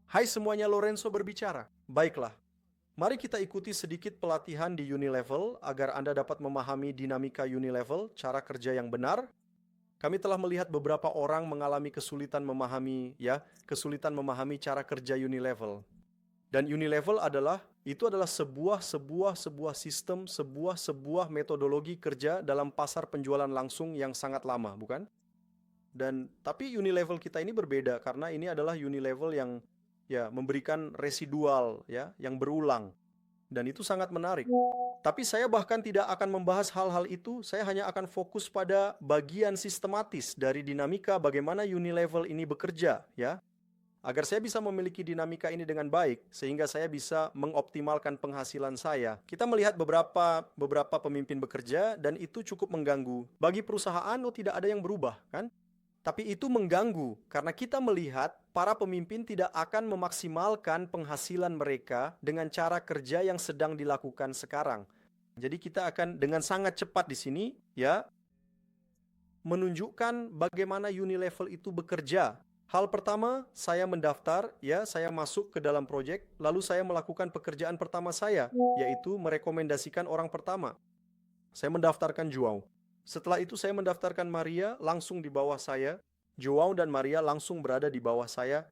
Hai semuanya, Lorenzo berbicara. Baiklah, mari kita ikuti sedikit pelatihan di Unilevel agar Anda dapat memahami dinamika Unilevel, cara kerja yang benar. Kami telah melihat beberapa orang mengalami kesulitan memahami cara kerja Unilevel. Dan Unilevel adalah sebuah sistem, sebuah metodologi kerja dalam pasar penjualan langsung yang sangat lama, bukan? Tapi Unilevel kita ini berbeda karena ini adalah Unilevel yang memberikan residual yang berulang, dan itu sangat menarik. Tapi saya bahkan tidak akan membahas hal-hal itu, saya hanya akan fokus pada bagian sistematis dari dinamika bagaimana Unilevel ini bekerja, agar saya bisa memiliki dinamika ini dengan baik sehingga saya bisa mengoptimalkan penghasilan saya. Kita melihat beberapa pemimpin bekerja dan itu cukup mengganggu. Bagi perusahaan tidak ada yang berubah, kan? Tapi itu mengganggu karena kita melihat para pemimpin tidak akan memaksimalkan penghasilan mereka dengan cara kerja yang sedang dilakukan sekarang. Jadi kita akan dengan sangat cepat di sini menunjukkan bagaimana Unilevel itu bekerja. Hal pertama, saya mendaftar, saya masuk ke dalam proyek, lalu saya melakukan pekerjaan pertama saya, yaitu merekomendasikan orang pertama. Saya mendaftarkan João. Setelah itu saya mendaftarkan Maria langsung di bawah saya. João dan Maria langsung berada di bawah saya.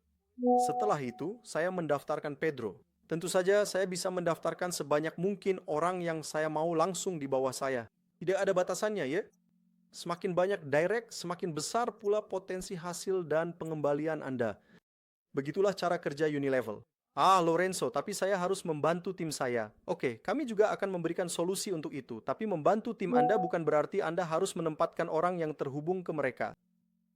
Setelah itu, saya mendaftarkan Pedro. Tentu saja saya bisa mendaftarkan sebanyak mungkin orang yang saya mau langsung di bawah saya. Tidak ada batasannya, ya. Semakin banyak direct, semakin besar pula potensi hasil dan pengembalian Anda. Begitulah cara kerja Unilevel. Lorenzo, tapi saya harus membantu tim saya. Oke, kami juga akan memberikan solusi untuk itu. Tapi membantu tim Anda bukan berarti Anda harus menempatkan orang yang terhubung ke mereka.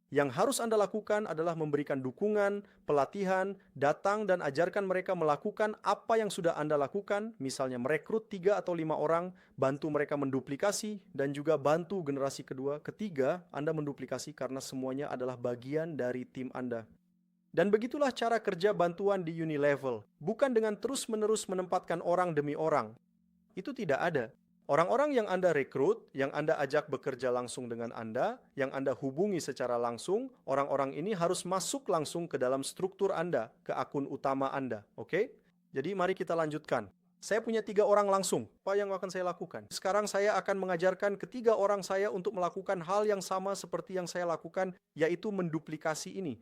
Yang harus Anda lakukan adalah memberikan dukungan, pelatihan, datang dan ajarkan mereka melakukan apa yang sudah Anda lakukan, misalnya merekrut 3 atau 5 orang, bantu mereka menduplikasi, dan juga bantu generasi kedua, ketiga, Anda menduplikasi karena semuanya adalah bagian dari tim Anda. Dan begitulah cara kerja bantuan di Unilevel, bukan dengan terus-menerus menempatkan orang demi orang. Itu tidak ada. Orang-orang yang Anda rekrut, yang Anda ajak bekerja langsung dengan Anda, yang Anda hubungi secara langsung, orang-orang ini harus masuk langsung ke dalam struktur Anda, ke akun utama Anda. Oke? Jadi mari kita lanjutkan. Saya punya 3 orang langsung. Apa yang akan saya lakukan? Sekarang saya akan mengajarkan ketiga orang saya untuk melakukan hal yang sama seperti yang saya lakukan, yaitu menduplikasi ini.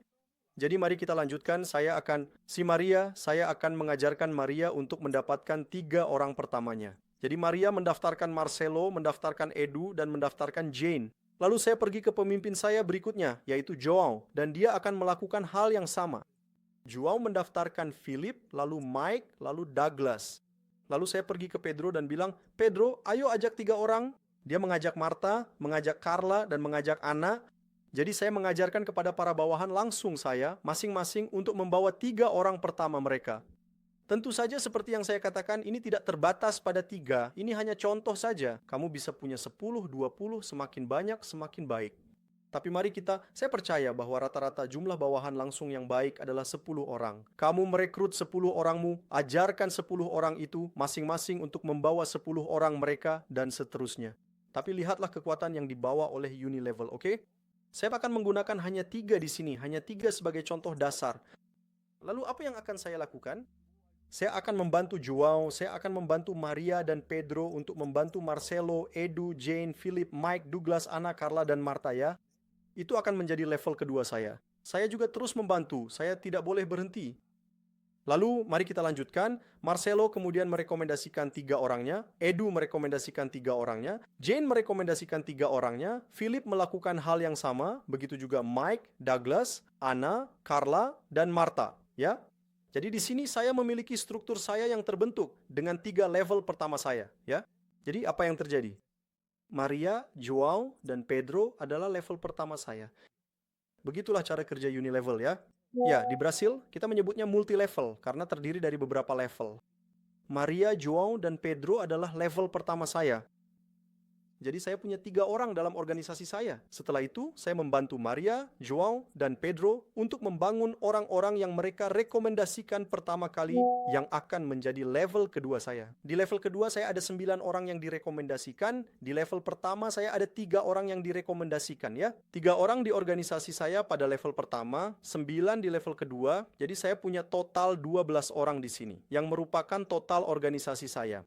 Jadi mari kita lanjutkan, saya akan mengajarkan Maria untuk mendapatkan 3 orang pertamanya. Jadi Maria mendaftarkan Marcelo, mendaftarkan Edu, dan mendaftarkan Jane. Lalu saya pergi ke pemimpin saya berikutnya, yaitu João, dan dia akan melakukan hal yang sama. João mendaftarkan Philip, lalu Mike, lalu Douglas. Lalu saya pergi ke Pedro dan bilang, Pedro, ayo ajak 3 orang. Dia mengajak Marta, mengajak Carla, dan mengajak Anna. Jadi saya mengajarkan kepada para bawahan langsung saya, masing-masing untuk membawa 3 orang pertama mereka. Tentu saja seperti yang saya katakan, ini tidak terbatas pada 3, ini hanya contoh saja. Kamu bisa punya 10, 20, semakin banyak, semakin baik. Tapi saya percaya bahwa rata-rata jumlah bawahan langsung yang baik adalah 10 orang. Kamu merekrut 10 orangmu, ajarkan 10 orang itu masing-masing untuk membawa 10 orang mereka, dan seterusnya. Tapi lihatlah kekuatan yang dibawa oleh Unilevel, oke? Saya akan menggunakan hanya 3 di sini, hanya 3 sebagai contoh dasar. Lalu apa yang akan saya lakukan? Saya akan membantu João, saya akan membantu Maria dan Pedro untuk membantu Marcelo, Edu, Jane, Philip, Mike, Douglas, Anna, Carla, dan Marta, ya. Itu akan menjadi level kedua saya. Saya juga terus membantu, saya tidak boleh berhenti. Lalu mari kita lanjutkan. Marcelo kemudian merekomendasikan 3 orangnya, Edu merekomendasikan 3 orangnya, Jane merekomendasikan 3 orangnya, Philip melakukan hal yang sama, begitu juga Mike, Douglas, Anna, Carla, dan Marta, ya. Jadi di sini saya memiliki struktur saya yang terbentuk dengan 3 level pertama saya, ya. Jadi apa yang terjadi? Maria, João, dan Pedro adalah level pertama saya. Begitulah cara kerja Unilevel, ya. Ya, di Brasil kita menyebutnya multi level karena terdiri dari beberapa level. Maria, João, dan Pedro adalah level pertama saya. Jadi saya punya 3 orang dalam organisasi saya. Setelah itu, saya membantu Maria, João, dan Pedro untuk membangun orang-orang yang mereka rekomendasikan pertama kali yang akan menjadi level kedua saya. Di level kedua saya ada 9 orang yang direkomendasikan. Di level pertama saya ada 3 orang yang direkomendasikan ya. 3 orang di organisasi saya pada level pertama, 9 di level kedua. Jadi saya punya total 12 orang di sini yang merupakan total organisasi saya.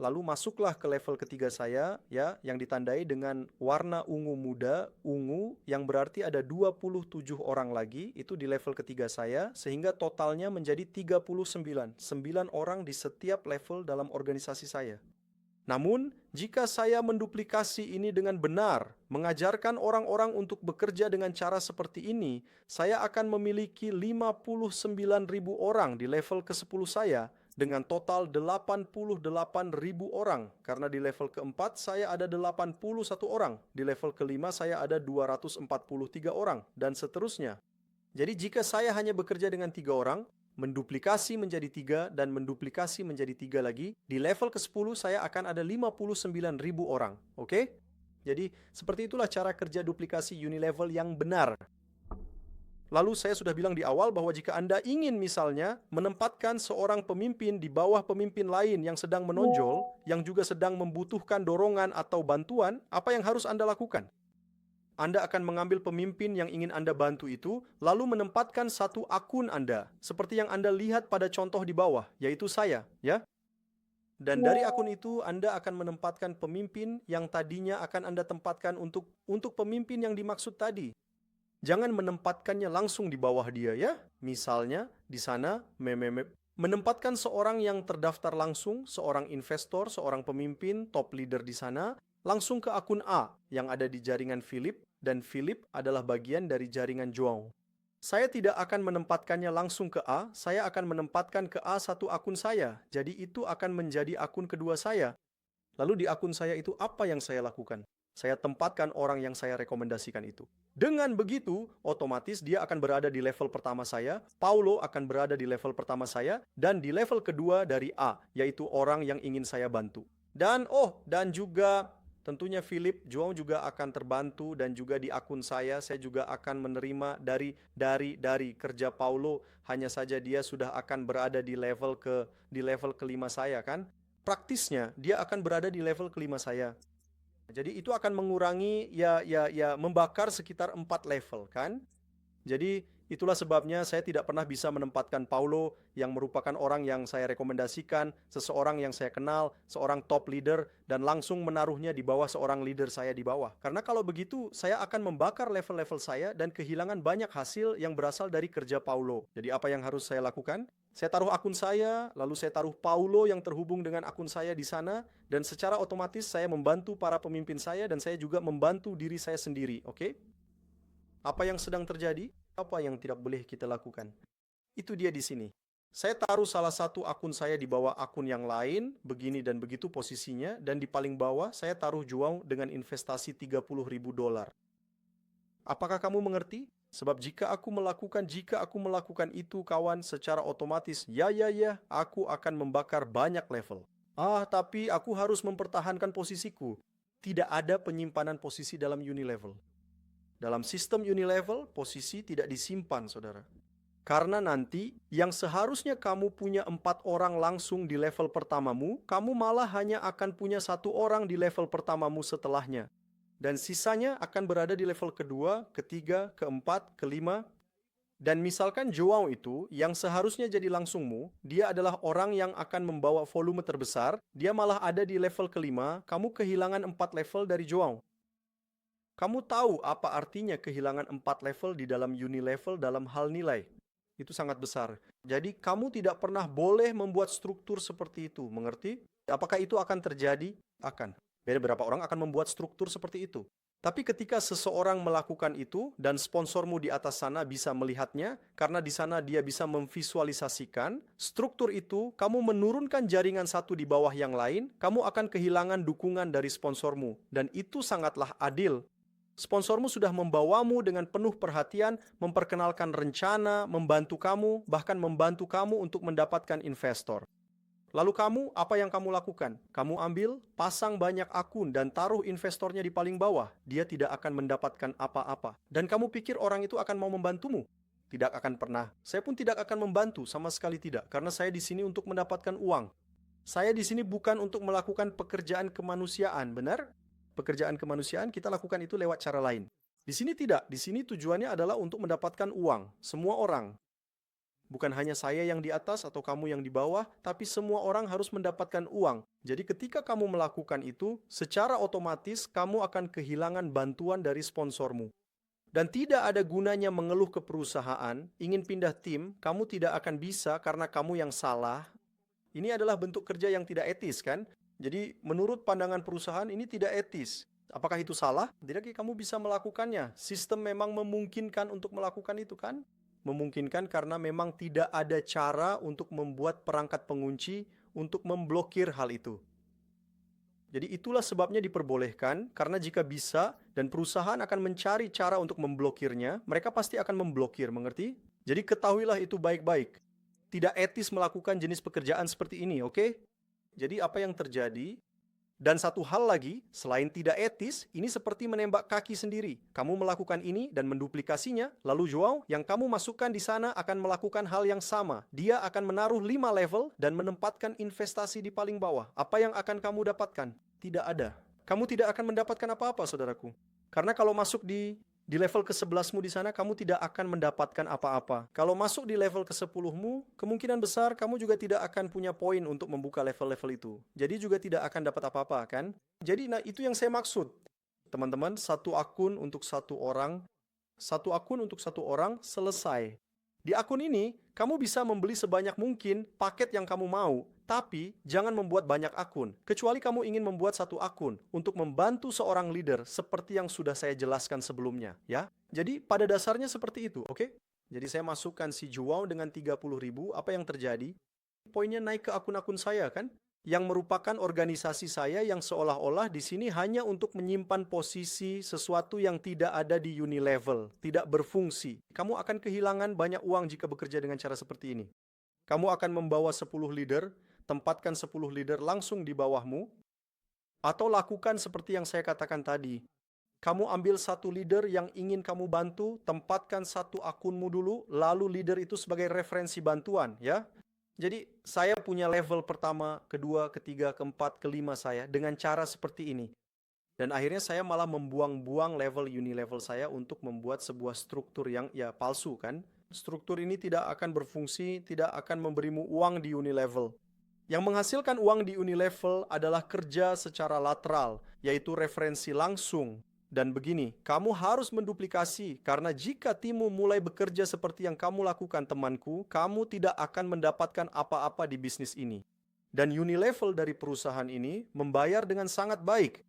Lalu masuklah ke level ketiga saya ya, yang ditandai dengan warna ungu muda, ungu yang berarti ada 27 orang lagi itu di level ketiga saya, sehingga totalnya menjadi 39. 9 orang di setiap level dalam organisasi saya. Namun, jika saya menduplikasi ini dengan benar, mengajarkan orang-orang untuk bekerja dengan cara seperti ini, saya akan memiliki 59.000 orang di level ke-10 saya, dengan total 88.000 orang. Karena di level keempat saya ada 81 orang, di level kelima saya ada 243 orang, dan seterusnya. Jadi jika saya hanya bekerja dengan 3 orang, menduplikasi menjadi 3 dan menduplikasi menjadi 3 lagi, di level ke-10 saya akan ada 59.000 orang. Oke? Jadi seperti itulah cara kerja duplikasi unilevel yang benar. Lalu saya sudah bilang di awal bahwa jika Anda ingin misalnya menempatkan seorang pemimpin di bawah pemimpin lain yang sedang menonjol, yang juga sedang membutuhkan dorongan atau bantuan, apa yang harus Anda lakukan? Anda akan mengambil pemimpin yang ingin Anda bantu itu, lalu menempatkan satu akun Anda, seperti yang Anda lihat pada contoh di bawah, yaitu saya, ya. Dan dari akun itu Anda akan menempatkan pemimpin yang tadinya akan Anda tempatkan untuk pemimpin yang dimaksud tadi. Jangan menempatkannya langsung di bawah dia ya. Misalnya di sana menempatkan seorang yang terdaftar langsung, seorang investor, seorang pemimpin, top leader di sana, langsung ke akun A yang ada di jaringan Philip, dan Philip adalah bagian dari jaringan João. Saya tidak akan menempatkannya langsung ke A, saya akan menempatkan ke A satu akun saya. Jadi itu akan menjadi akun kedua saya. Lalu di akun saya itu apa yang saya lakukan? Saya tempatkan orang yang saya rekomendasikan itu. Dengan begitu, otomatis dia akan berada di level pertama saya, Paulo akan berada di level pertama saya, dan di level kedua dari A, yaitu orang yang ingin saya bantu. Dan juga tentunya Philip, João juga akan terbantu, dan juga di akun saya juga akan menerima dari kerja Paulo, hanya saja dia sudah akan berada di level kelima saya kan. Praktisnya, dia akan berada di level kelima saya. Jadi itu akan mengurangi membakar sekitar 4 level kan. Jadi itulah sebabnya saya tidak pernah bisa menempatkan Paulo yang merupakan orang yang saya rekomendasikan, seseorang yang saya kenal, seorang top leader, dan langsung menaruhnya di bawah seorang leader saya di bawah. Karena kalau begitu saya akan membakar level-level saya dan kehilangan banyak hasil yang berasal dari kerja Paulo. Jadi apa yang harus saya lakukan? Saya taruh akun saya, lalu saya taruh Paulo yang terhubung dengan akun saya di sana, dan secara otomatis saya membantu para pemimpin saya dan saya juga membantu diri saya sendiri, oke? Apa yang sedang terjadi? Apa yang tidak boleh kita lakukan? Itu dia di sini. Saya taruh salah satu akun saya di bawah akun yang lain, begini dan begitu posisinya, dan di paling bawah saya taruh João dengan investasi $30.000. Apakah kamu mengerti? Sebab jika aku melakukan itu kawan, secara otomatis, aku akan membakar banyak level. Tapi aku harus mempertahankan posisiku. Tidak ada penyimpanan posisi dalam unilevel. Dalam sistem unilevel, posisi tidak disimpan, saudara. Karena nanti, yang seharusnya kamu punya 4 orang langsung di level pertamamu, kamu malah hanya akan punya 1 orang di level pertamamu setelahnya. Dan sisanya akan berada di level kedua, ketiga, keempat, kelima. Dan misalkan João itu, yang seharusnya jadi langsungmu, dia adalah orang yang akan membawa volume terbesar, dia malah ada di level kelima, kamu kehilangan 4 level dari João. Kamu tahu apa artinya kehilangan 4 level di dalam unilevel dalam hal nilai? Itu sangat besar. Jadi kamu tidak pernah boleh membuat struktur seperti itu, mengerti? Apakah itu akan terjadi? Akan. Beberapa orang akan membuat struktur seperti itu. Tapi ketika seseorang melakukan itu dan sponsormu di atas sana bisa melihatnya, karena di sana dia bisa memvisualisasikan struktur itu, kamu menurunkan jaringan satu di bawah yang lain, kamu akan kehilangan dukungan dari sponsormu. Dan itu sangatlah adil. Sponsormu sudah membawamu dengan penuh perhatian, memperkenalkan rencana, membantu kamu, bahkan membantu kamu untuk mendapatkan investor. Lalu kamu, apa yang kamu lakukan? Kamu ambil, pasang banyak akun dan taruh investornya di paling bawah. Dia tidak akan mendapatkan apa-apa. Dan kamu pikir orang itu akan mau membantumu? Tidak akan pernah. Saya pun tidak akan membantu, sama sekali tidak. Karena saya di sini untuk mendapatkan uang. Saya di sini bukan untuk melakukan pekerjaan kemanusiaan, benar? Pekerjaan kemanusiaan kita lakukan itu lewat cara lain. Di sini tidak. Di sini tujuannya adalah untuk mendapatkan uang. Semua orang. Bukan hanya saya yang di atas atau kamu yang di bawah, tapi semua orang harus mendapatkan uang. Jadi ketika kamu melakukan itu, secara otomatis kamu akan kehilangan bantuan dari sponsormu. Dan tidak ada gunanya mengeluh ke perusahaan, ingin pindah tim, kamu tidak akan bisa karena kamu yang salah. Ini adalah bentuk kerja yang tidak etis, kan? Jadi menurut pandangan perusahaan ini tidak etis. Apakah itu salah? Tidak, kamu bisa melakukannya. Sistem memang memungkinkan untuk melakukan itu, kan? Memungkinkan karena memang tidak ada cara untuk membuat perangkat pengunci untuk memblokir hal itu. Jadi itulah sebabnya diperbolehkan, karena jika bisa dan perusahaan akan mencari cara untuk memblokirnya, mereka pasti akan memblokir, mengerti? Jadi ketahuilah itu baik-baik. Tidak etis melakukan jenis pekerjaan seperti ini, oke? Jadi apa yang terjadi? Dan satu hal lagi, selain tidak etis, ini seperti menembak kaki sendiri. Kamu melakukan ini dan menduplikasinya, lalu Joao yang kamu masukkan di sana akan melakukan hal yang sama. Dia akan menaruh 5 level dan menempatkan investasi di paling bawah. Apa yang akan kamu dapatkan? Tidak ada. Kamu tidak akan mendapatkan apa-apa, saudaraku. Karena kalau masuk di level ke-11mu di sana, kamu tidak akan mendapatkan apa-apa. Kalau masuk di level ke-10mu, kemungkinan besar kamu juga tidak akan punya poin untuk membuka level-level itu. Jadi juga tidak akan dapat apa-apa, kan? Jadi itu yang saya maksud. Teman-teman, satu akun untuk satu orang, selesai. Di akun ini, kamu bisa membeli sebanyak mungkin paket yang kamu mau, tapi jangan membuat banyak akun, kecuali kamu ingin membuat satu akun untuk membantu seorang leader seperti yang sudah saya jelaskan sebelumnya, ya. Jadi pada dasarnya seperti itu, oke? Jadi saya masukkan si Joao dengan 30.000, apa yang terjadi? Poinnya naik ke akun-akun saya, kan? Yang merupakan organisasi saya yang seolah-olah di sini hanya untuk menyimpan posisi sesuatu yang tidak ada di Unilevel, tidak berfungsi. Kamu akan kehilangan banyak uang jika bekerja dengan cara seperti ini. Kamu akan membawa 10 leader, tempatkan 10 leader langsung di bawahmu, atau lakukan seperti yang saya katakan tadi. Kamu ambil satu leader yang ingin kamu bantu, tempatkan satu akunmu dulu, lalu leader itu sebagai referensi bantuan, ya. Jadi saya punya level pertama, kedua, ketiga, keempat, kelima saya dengan cara seperti ini. Dan akhirnya saya malah membuang-buang level Unilevel saya untuk membuat sebuah struktur yang ya palsu, kan. Struktur ini tidak akan berfungsi, tidak akan memberimu uang di Unilevel. Yang menghasilkan uang di Unilevel adalah kerja secara lateral, yaitu referensi langsung. Dan begini, kamu harus menduplikasi, karena jika timmu mulai bekerja seperti yang kamu lakukan, temanku, kamu tidak akan mendapatkan apa-apa di bisnis ini. Dan Unilevel dari perusahaan ini membayar dengan sangat baik.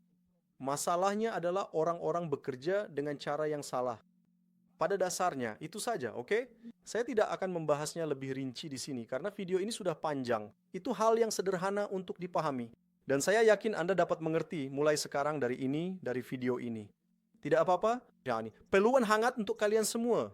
Masalahnya adalah orang-orang bekerja dengan cara yang salah. Pada dasarnya, itu saja, oke? Saya tidak akan membahasnya lebih rinci di sini, karena video ini sudah panjang. Itu hal yang sederhana untuk dipahami. Dan saya yakin Anda dapat mengerti mulai sekarang dari video ini. Tidak apa-apa? Ya, ini peluang hangat untuk kalian semua.